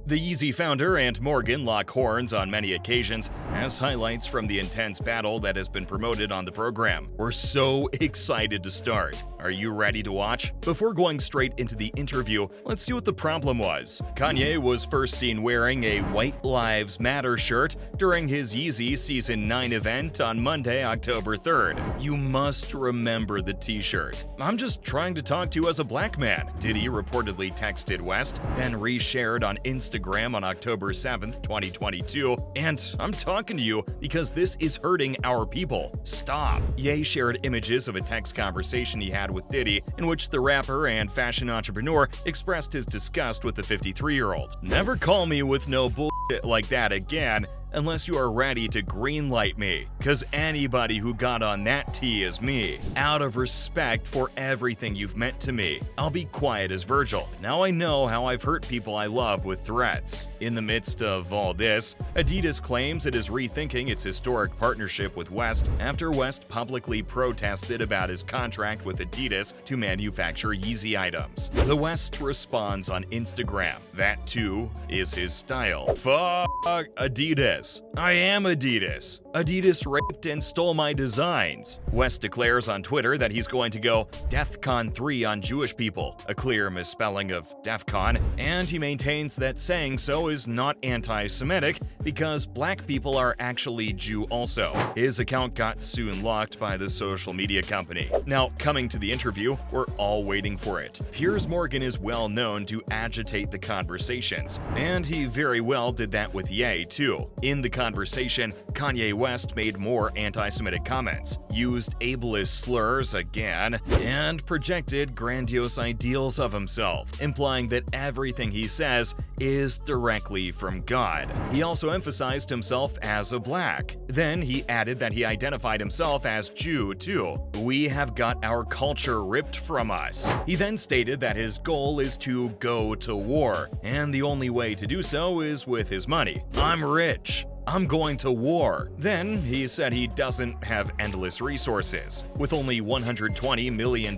The Yeesie founder and Morgan lock horns on many occasions as highlights from the intense battle that has been promoted on the program. We're so excited to start. Are you ready to watch? Before going straight into the interview, let's see what the problem was. Kanye was first seen wearing a White Lives Matter shirt during his Yeesie Season 9 event on Monday, October 3rd. You must remember the t-shirt. "I'm just trying to talk to you as a black man," Diddy reportedly texted West, then reshared on Instagram on October 7th, 2022, and "I'm talking to you because this is hurting our people. Stop." Ye shared images of a text conversation he had with Diddy in which the rapper and fashion entrepreneur expressed his disgust with the 53-year-old. "Never call me with no bullshit like that again unless you are ready to greenlight me, cause anybody who got on that tee is me. Out of respect for everything you've meant to me, I'll be quiet as Virgil. Now I know how I've hurt people I love with threats." In the midst of all this, Adidas claims it is rethinking its historic partnership with West after West publicly protested about his contract with Adidas to manufacture Yeezy items. The West responds on Instagram. That too is his style. "Fuck Adidas. I am Adidas. Adidas raped and stole my designs." West declares on Twitter that he's going to go DEFCON 3 on Jewish people, a clear misspelling of DEFCON, and he maintains that saying so is not anti-Semitic because black people are actually Jew also. His account got soon locked by the social media company. Now, coming to the interview, we're all waiting for it. Piers Morgan is well known to agitate the conversations, and he very well did that with Ye too. In the conversation, Kanye West made more anti-Semitic comments, used ableist slurs again, and projected grandiose ideals of himself, implying that everything he says is directly from God. He also emphasized himself as a black. Then he added that he identified himself as Jew too. "We have got our culture ripped from us." He then stated that his goal is to go to war, and the only way to do so is with his money. "I'm rich. I'm going to war." Then he said he doesn't have endless resources. With only $120 million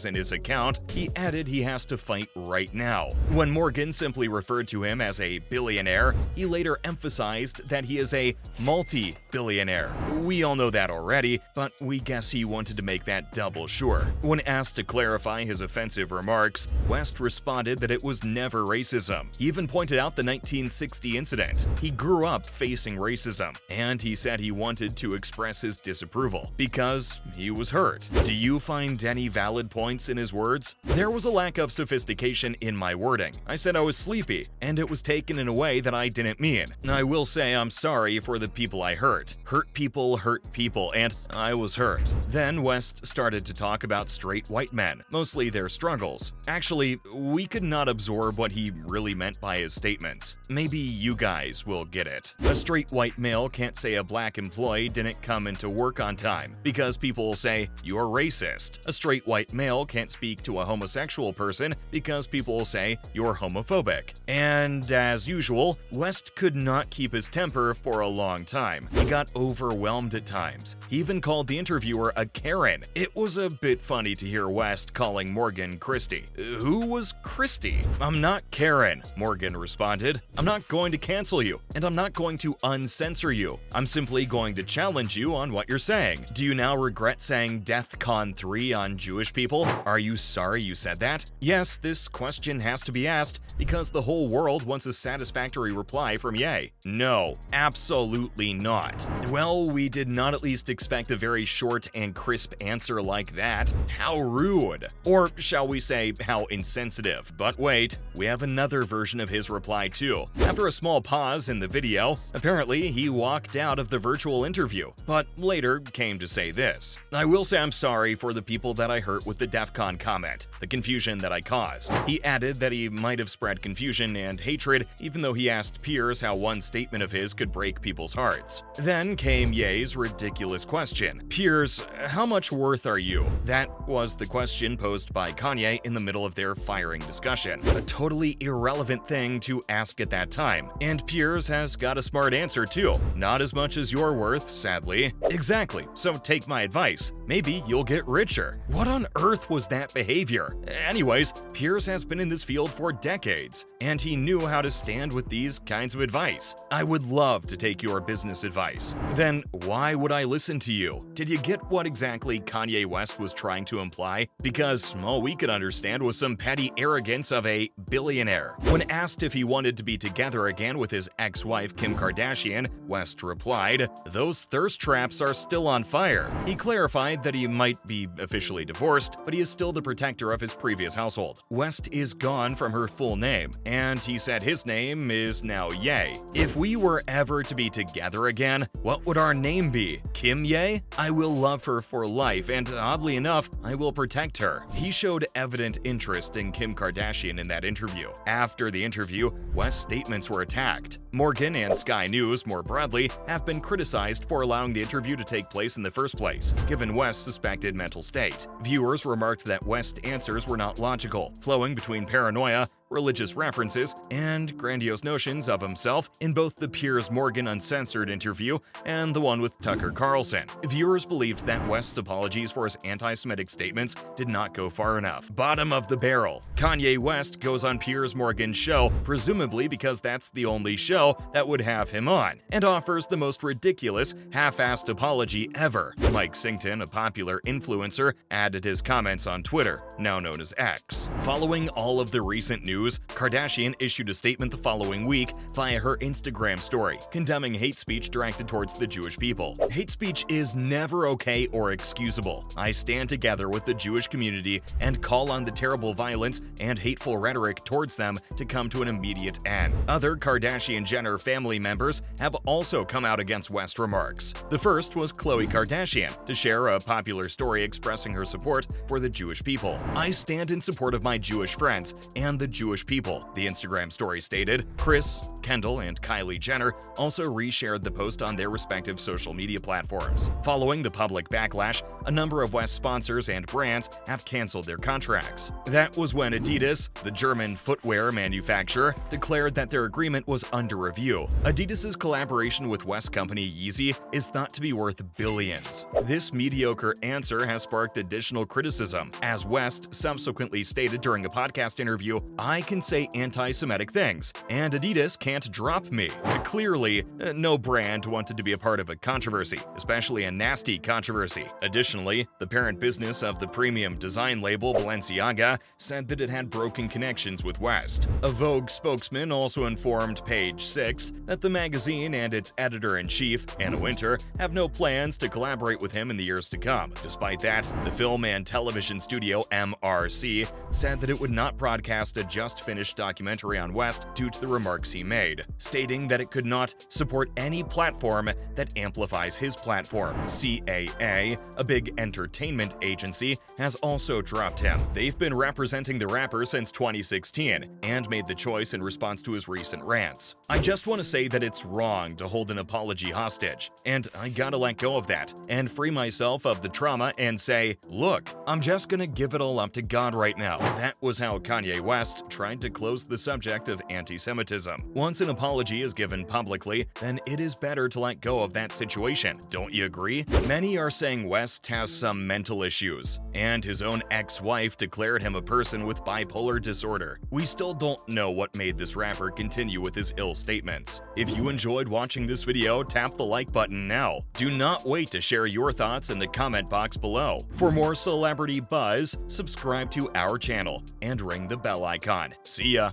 in his account, he added he has to fight right now. When Morgan simply referred to him as a billionaire, he later emphasized that he is a multi-billionaire. We all know that already, but we guess he wanted to make that double sure. When asked to clarify his offensive remarks, West responded that it was never racism. He even pointed out the 1960 incident. He grew up facing racism, and he said he wanted to express his disapproval because he was hurt. Do you find any valid points in his words? "There was a lack of sophistication in my wording. I said I was sleepy, and it was taken in a way that I didn't mean. I will say I'm sorry for the people I hurt. Hurt people, and I was hurt." Then West started to talk about straight white men, mostly their struggles. Actually, we could not absorb what he really meant by his statements. Maybe you guys will get it. A straight white male can't say a black employee didn't come into work on time because people will say you're racist. A straight white male can't speak to a homosexual person because people will say you're homophobic. And as usual, West could not keep his temper for a long time. He got overwhelmed at times. He even called the interviewer a Karen. It was a bit funny to hear West calling Morgan Christie. "Who was Christie?" "I'm not Karen," Morgan responded. "I'm not going to cancel you, and I'm not going to uncensor you. I'm simply going to challenge you on what you're saying. Do you now regret saying DEFCON 3 on Jewish people? Are you sorry you said that?" Yes, this question has to be asked because the whole world wants a satisfactory reply from Ye. No, absolutely not. Well, we did not at least expect a very short and crisp answer like that. How rude. Or shall we say, how insensitive. But wait, we have another version of his reply too. After a small pause in the video, apparently he walked out of the virtual interview, but later came to say this. "I will say I'm sorry for the people that I hurt with the DEFCON comment, the confusion that I caused." He added that he might have spread confusion and hatred, even though he asked Piers how one statement of his could break people's hearts. Then came Ye's ridiculous question. "Piers, how much worth are you?" That was the question posed by Kanye in the middle of their firing discussion. A totally irrelevant thing to ask at that time, and Piers has got a smart answer answer too. Not as much as you're worth, sadly. Exactly, so take my advice. Maybe you'll get richer. What on earth was that behavior? Anyways, Piers has been in this field for decades, and he knew how to stand with these kinds of advice. I would love to take your business advice. Then why would I listen to you? Did you get what exactly Kanye West was trying to imply? Because all we could understand was some petty arrogance of a billionaire. When asked if he wanted to be together again with his ex-wife Kim Kardashian, West replied, "Those thirst traps are still on fire." He clarified that he might be officially divorced, but he is still the protector of his previous household. West is gone from her full name, and he said his name is now Ye. If we were ever to be together again, what would our name be? Kim Ye? I will love her for life, and oddly enough, I will protect her. He showed evident interest in Kim Kardashian in that interview. After the interview, West's statements were attacked. Morgan and Sky News, more broadly, have been criticized for allowing the interview to take place in the first place, given West's suspected mental state. Viewers remarked that West's answers were not logical, flowing between paranoia, religious references, and grandiose notions of himself in both the Piers Morgan uncensored interview and the one with Tucker Carlson. Viewers believed that West's apologies for his anti-Semitic statements did not go far enough. Bottom of the barrel. Kanye West goes on Piers Morgan's show, presumably because that's the only show that would have him on, and offers the most ridiculous, half-assed apology ever. Mike Singleton, a popular influencer, added his comments on Twitter, now known as X. Following all of the recent news, Kardashian issued a statement the following week via her Instagram story, condemning hate speech directed towards the Jewish people. Hate speech is never okay or excusable. I stand together with the Jewish community and call on the terrible violence and hateful rhetoric towards them to come to an immediate end. Other Kardashian-Jenner family members have also come out against West's remarks. The first was Khloe Kardashian, to share a popular story expressing her support for the Jewish people. I stand in support of my Jewish friends and the Jewish people, the Instagram story stated. Kris, Kendall, and Kylie Jenner also reshared the post on their respective social media platforms. Following the public backlash, a number of West sponsors and brands have canceled their contracts. That was when Adidas, the German footwear manufacturer, declared that their agreement was under review. Adidas's collaboration with West company Yeesie is thought to be worth billions. This mediocre answer has sparked additional criticism, as West subsequently stated during a podcast interview, "I can say anti-Semitic things, and Adidas can't drop me." Clearly, no brand wanted to be a part of a controversy, especially a nasty controversy. Additionally, the parent business of the premium design label Balenciaga said that it had broken connections with West. A Vogue spokesman also informed Page 6 that the magazine and its editor-in-chief, Anna Wintour, have no plans to collaborate with him in the years to come. Despite that, the film and television studio MRC said that it would not broadcast a just-finished documentary on West due to the remarks he made, stating that it could not support any platform that amplifies his platform. CAA, a big entertainment agency, has also dropped him. They've been representing the rapper since 2016 and made the choice in response to his recent rants. I just want to say that it's wrong to hold an apology hostage, and I gotta let go of that and free myself of the trauma and say, look, I'm just gonna give it all up to God right now. That was how Kanye West tried to close the subject of anti-Semitism. Once an apology is given publicly, then it is better to let go of that situation. Don't you agree? Many are saying West has some mental issues, and his own ex-wife declared him a person with bipolar disorder. We still don't know what made this rapper continue with his ill statements. If you enjoyed watching this video, tap the like button now. Do not wait to share your thoughts in the comment box below. For more celebrity buzz, subscribe to our channel and ring the bell icon. See ya!